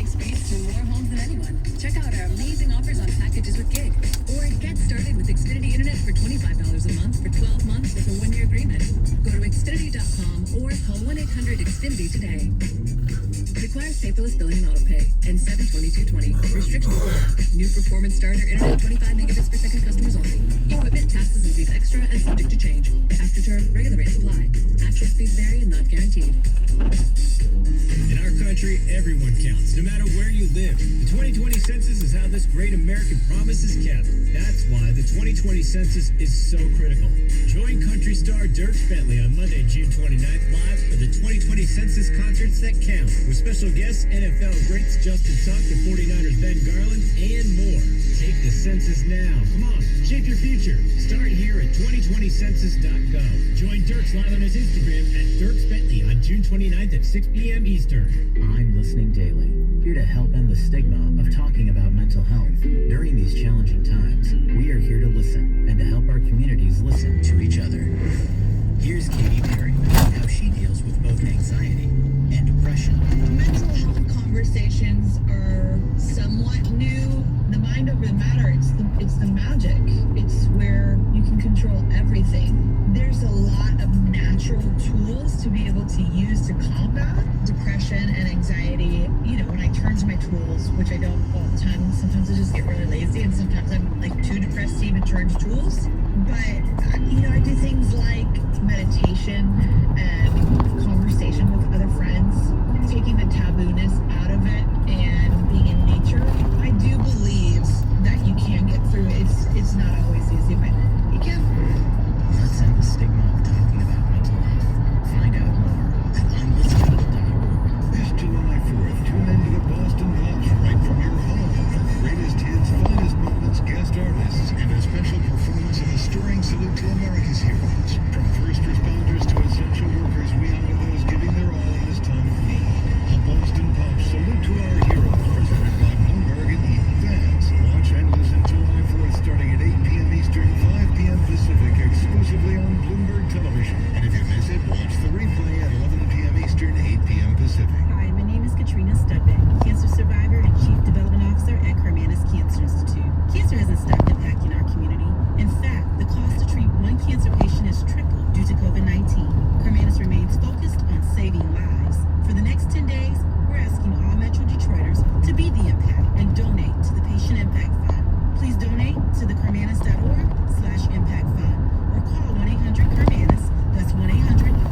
experience to more homes than anyone. Check out our amazing offers on packages with gig. Or get started with Xfinity Internet for $25 a month for 12 months with a 1-year agreement. Go to Xfinity.com or call 1-800-XFINITY today. Requires paperless billing and autopay. And 7/22/20. Restrictions apply. New performance starter internet 25 megabits per second customers only. Equipment, taxes, and fees extra and subject to change. After term, regular rates apply. Actual speeds vary and not guaranteed. In our country, everyone counts, no matter where you live. The 2020 census is how this great American promise is kept. That's why the 2020 census is so critical. Join country star Dierks Bentley on Monday, June 29th, live for the 2020 census concerts that count, with special guests NFL greats Justin Tuck and 49ers Ben Garland, and more. Take the census now. Come on, shape your future. Start here at 2020census.gov. Join Dierks live on his Instagram at Dierks Bentley on June 29th at 6 p.m. Eastern. I'm Listening Daily, here to help end the stigma of talking about mental health. During these challenging times, we are here to listen and to help our communities listen to each other. Here's Katy Perry, how she deals with both anxiety and depression. Mental health conversations are somewhat new. The mind over the matter, it's the magic. It's where you can control everything. There's a lot of natural tools to be able to use to combat depression and anxiety. You know, when I turn to my tools, which I don't all the time, sometimes I just get really lazy and sometimes I'm like too depressed to even turn to tools. But, you know, I do things like meditation and conversation with other friends, taking the tabooness out of it and being in nature. I do believe that you can get through it. It's not always easy, but you can. Let's end the stigma of talking about mental health. Find out more at imlistening.org. This July 4th, tune into the Boston Pops right from your home. The greatest hits, finest moments, guest artists, and a special performance of a stirring salute to America's heroes. From first responders to essential workers, we honor those giving their all in this time of need. The Boston Pops salute to our heroes, presented by Bloomberg and Eaton Fans. Watch and listen July 4th starting at 8 p.m. Eastern, 5 p.m. Pacific, exclusively on Bloomberg Television. And if you miss it, watch the replay at 11 p.m. Eastern, 8 p.m. Pacific. Hi, my name is Katrina Studbeck, cancer survivor and Chief Development Officer at Karmanos Cancer Institute. Cancer hasn't stopped impacting our community. In fact, the cost to treat one cancer patient has tripled due to COVID-19. Karmanos remains focused on saving lives. For the next 10 days, we're asking all Metro Detroiters to be the impact and donate to the Patient Impact Fund. Please donate to the Karmanos.org/impact fund or call 1-800-KARMANOS. That's 1-800-KARMANOS.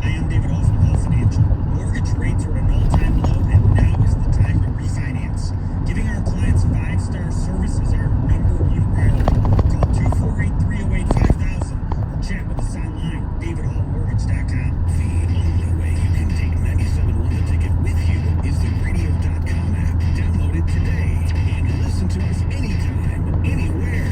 Hi, I'm David Hall from Hall Financial. Mortgage rates are at an all-time low, and now is the time to refinance. Giving our clients 5-star service is our #1 priority. Call 248-308-5000 or chat with us online, davidhallmortgage.com. The only way you can take 97.1 The Ticket with you is the radio.com app. Download it today and listen to us anytime, anywhere.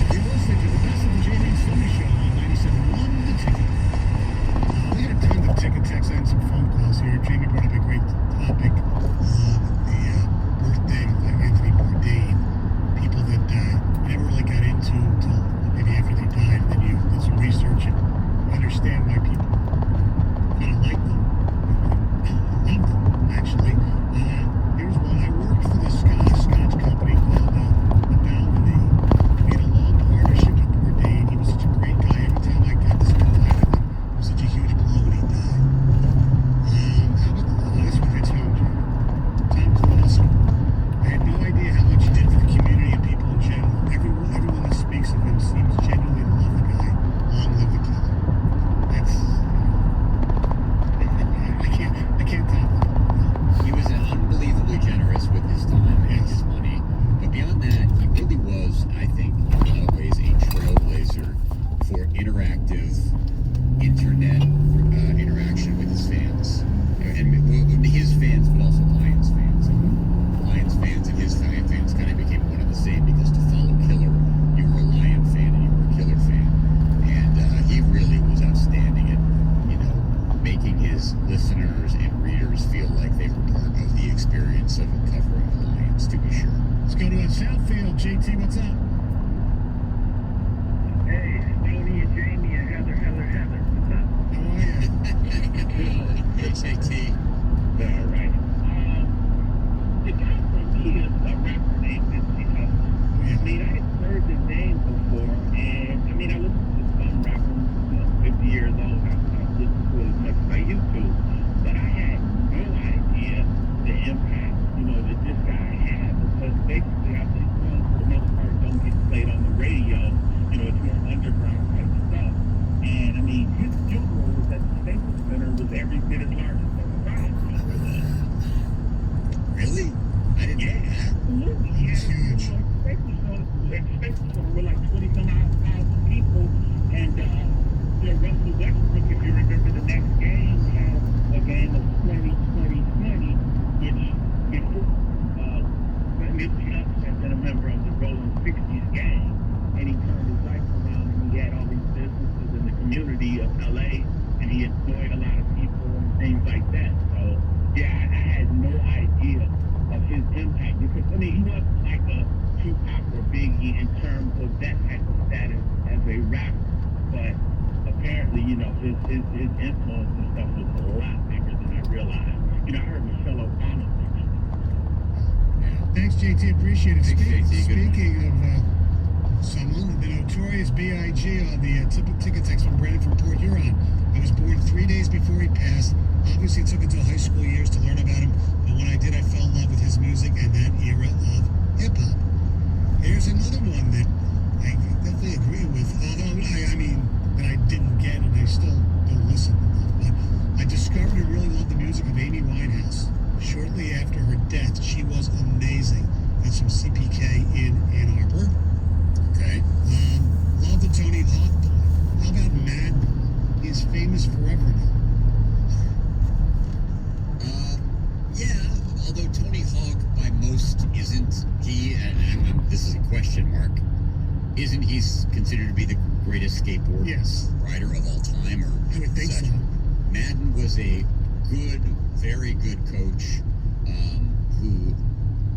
You're listening to the best of the Jamie and Sony Show on 97.1 The Ticket. We had a ton of ticket texts and some phone calls here. Jamie brought up a great topic. The birthday of Anthony Bourdain. People that you never really got into until maybe after they died. And then you did some research and understand why people kind of like them. Love them, actually. Here's one. I worked for this Scotch company called The Balvenie. We had a long partnership with Bourdain. He was such a great guy. Every time I got to spend time with him, it was such a huge blow when he died. How about this one hits home, Jamie? Tom Kowalski. I had no idea how much he did for the community and people in general. Everyone that speaks of him seems genuinely to love the guy. Long live the killer. That's I can't top that. He was unbelievably generous with his time and Yes. his money. But beyond that, he really was, I think, in a lot of ways, a trailblazer for interactive internet interaction with his fans. And his fans, but also Lions fans. And Lions fans and his fans kind of became one and the same, because to follow Killer, you were a Lion fan and you were a Killer fan. And he really was outstanding at, making his listeners and readers feel like they were part of the experience of covering the Lions, to be sure. Let's go to Southfield. JT, what's up? Hey, Tony and Jamie and Heather. What's up? How are you? Hey, JT. All right. The guy from me is a rapper named Nipsey Hussle. I mean, I had heard his name before, and I mean, I listened to some rappers, 50 years old. I listened to as much as I used to, but I had no idea the impact, that this guy had, because basically, I think, for the most part, don't get played on the radio. It's more underground type stuff. And I mean, his funeral was at the Staples Center, was every bit as large as the Ryan funeral was. Really? I didn't know that. Absolutely. He had Huge. Staples Center with like 20-some-odd people. And, Russell Westbrook, if you remember the next game, had a game of 20-20-20, which before Nipsey Hussle had been a member of the Rolling 60s gang. And he turned his life around, and he had all these businesses in the community of LA, and he employed a lot of people and things like that. So, yeah, I had no idea of his impact, because, I mean, he wasn't like a Tupac or Biggie in terms of that type of status as a rapper, but apparently, his influence and stuff was a lot bigger than I realized. I heard Michelle Obama mention it. Thanks, JT. Appreciate it. Thanks, JT. Good one. Speaking of someone, the notorious B.I.G. on the ticket text from Brandon from Port Huron. I was born 3 days before he passed. Obviously, it took until high school years to learn about him, but when I did, I fell in love with his music and that era of hip-hop. Here's another one that I definitely agree with, although, I mean, that I didn't get and I still don't listen enough, but I discovered and really loved the music of Amy Winehouse. Shortly after her death, she was amazing. That's from CPK in Ann Arbor. Okay. Love the Tony Hawk poem. How about Madden? He's famous forever now. Yeah, although Tony Hawk by most isn't, and this is a question mark, isn't he considered to be the greatest skateboard Yes. rider of all time? Or I would think such? so. Madden was a good, very good coach who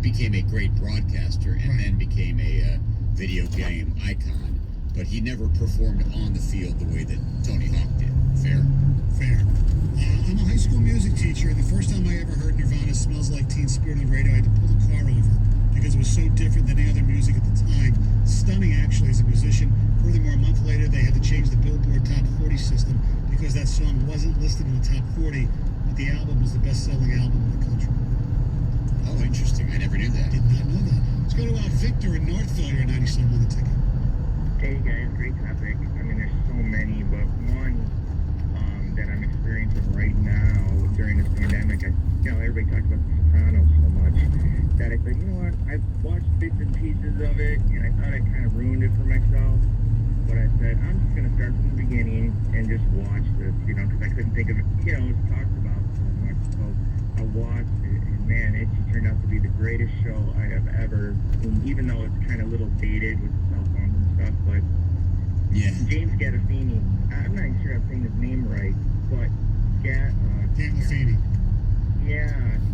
became a great broadcaster and then became a video game icon, but he never performed on the field the way that Tony Hawk did. Fair? Fair. I'm a high school music teacher, and the first time I ever heard Nirvana Smells Like Teen Spirit on the radio, I had to pull the car over because it was so different than any other music at the time. Stunning, actually, as a musician. Furthermore, a month later, they had to change the Billboard Top 40 system because that song wasn't listed in the Top 40, but the album was the best-selling album in the country. Oh, interesting. I never knew that. Did not know that. Let's go to Victor in Northville. You're 97 on the ticket. Hey guys, great topic. I mean, there's so many, but one that I'm experiencing right now during this pandemic, everybody talks about The Sopranos so much that I said, you know what, I've watched bits and pieces of it, and I thought I kind of ruined it for myself, but I said, I'm just going to start from the beginning and just watch this, because I couldn't think of it, it's talked about so much, so I watched it, and man, it just turned out to be the greatest show I have ever seen, even though it's kind of a little dated with the cell phones and stuff, but Yeah. James Gandolfini, I'm not even sure I'm saying his name right, but Gandolfini. yeah,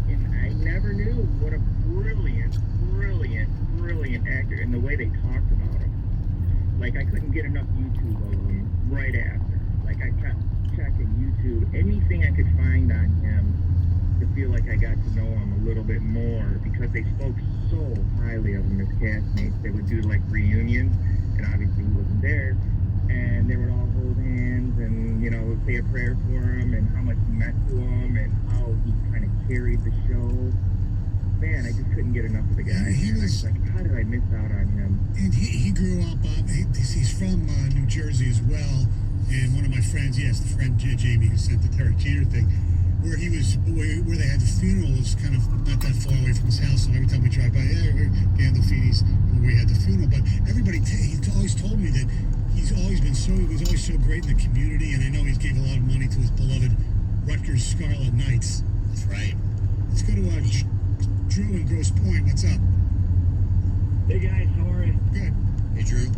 and I never knew what a brilliant actor, and the way they talked about him. Like, I couldn't get enough YouTube of him right after. Like, I kept checking YouTube, anything I could find on him to feel like I got to know him a little bit more, because they spoke so highly of him as castmates. They would do, like, reunions, and obviously he wasn't there, and they would all hold hands and, say a prayer for him, and how much he meant to him, and how he kind of carried the show. Man, I just couldn't get enough of the guy. Yeah, he And I was- was like, how did I miss out on him? And he grew up, he's from New Jersey as well. And one of my friends, yes, the friend Jamie who sent the Derek Jeter thing, where they had the funeral was kind of not that far away from his house. So every time we drive by, we're Gandolfini's where we had the funeral. But everybody, he always told me that he was always so great in the community. And I know he gave a lot of money to his beloved Rutgers Scarlet Knights. That's right. Let's go to Drew in Grosse Pointe. What's up? Hey guys, how are you? Good. Hey, Drew.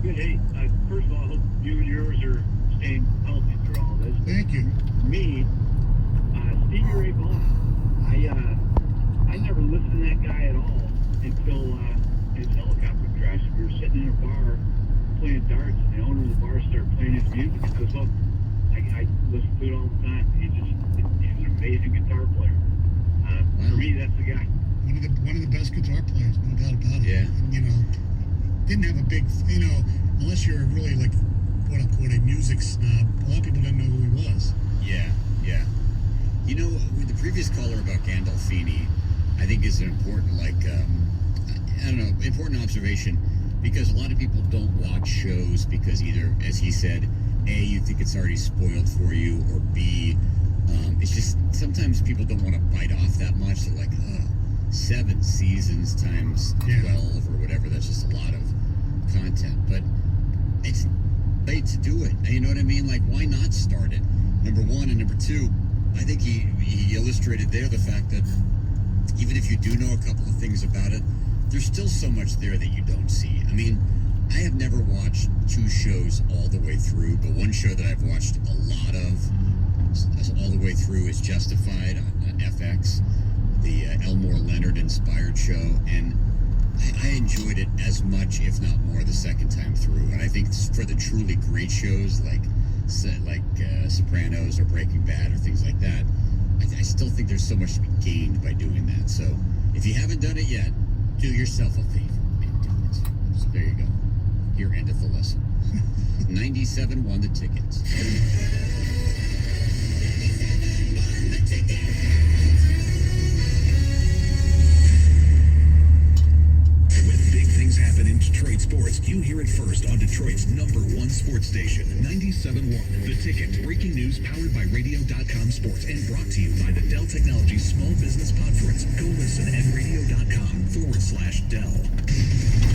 Good. Hey, first of all, I hope you and yours are staying healthy through all this. Thank you. For me, Stevie Ray Vaughan. until his helicopter crashed. We were sitting in a bar playing darts, and the owner of the bar started playing his music. And I was, well, I listen to it all the time. He's an amazing guitar player. For me, that's the guy. One of the best guitar players, no doubt about it. Yeah. And, you know, didn't have a big, you know, unless you're really like quote unquote a music snob. A lot of people didn't know who he was. Yeah. You know, with the previous caller about Gandolfini, I think is an important, important observation, because a lot of people don't watch shows because either, as he said, A, you think it's already spoiled for you, or B, it's just sometimes people don't want to bite off that much. They're like, 7 seasons times 12 or whatever. That's just a lot of content. But it's late to do it. You know what I mean? Like, why not start it? Number one. And number two, I think he illustrated there the fact that even if you do know a couple of things about it, there's still so much there that you don't see. I mean, I have never watched 2 shows all the way through, but one show that I've watched a lot of all the way through is Justified on FX, the Elmore Leonard inspired show, and I enjoyed it as much, if not more, the second time through. And I think for the truly great shows like Sopranos or Breaking Bad or things like that, I still think there's so much to be gained by doing that. So if you haven't done it yet, do yourself a favor and do it. So there you go. Here endeth the lesson. 97 won the tickets. When big things happen in Detroit sports, you hear it first on Detroit's #1 sports station, 97.1 The Ticket. Breaking news powered by Radio.com Sports and brought to you by the Dell Technologies Small Business Conference. Go listen at radio.com/Dell.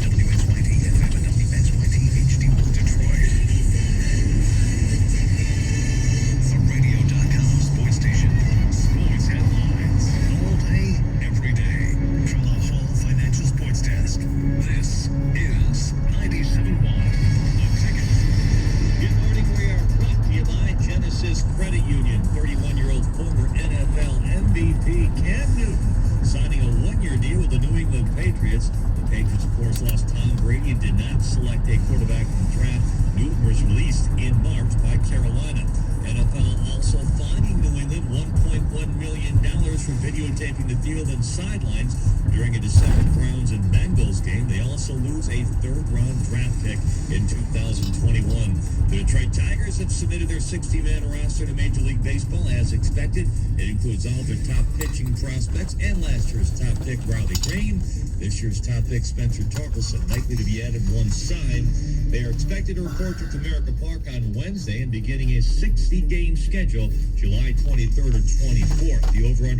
WXYT FM and WXYT HD1 Detroit. The Radio.com sports station. Sports headlines. All day, every day. From the Hall Financial Sports Desk. This is 97.1 The Ticket. Good morning. We are brought to you by Genesis Credit Union. 31-year-old former NFL MVP Cam Newton signing a 1-year deal with the New England Patriots. The Patriots, of course, lost Tom Brady and did not select a quarterback from the draft. Newton was released in March by Carolina. NFL also fining New England $1.1 million for videotaping the field and sidelines during a December Browns and Bengals game. They also lose a 3rd-round draft pick in 2021. The Detroit Tigers have submitted their 60-man roster to Major League Baseball as expected. It includes all their top pitching prospects and last year's top pick, Riley Green. This year's top pick, Spencer Torkelson, likely to be added one sign. They are expected to report to Comerica Park on Wednesday and beginning a 60-game schedule July 23rd or 24th. The over-under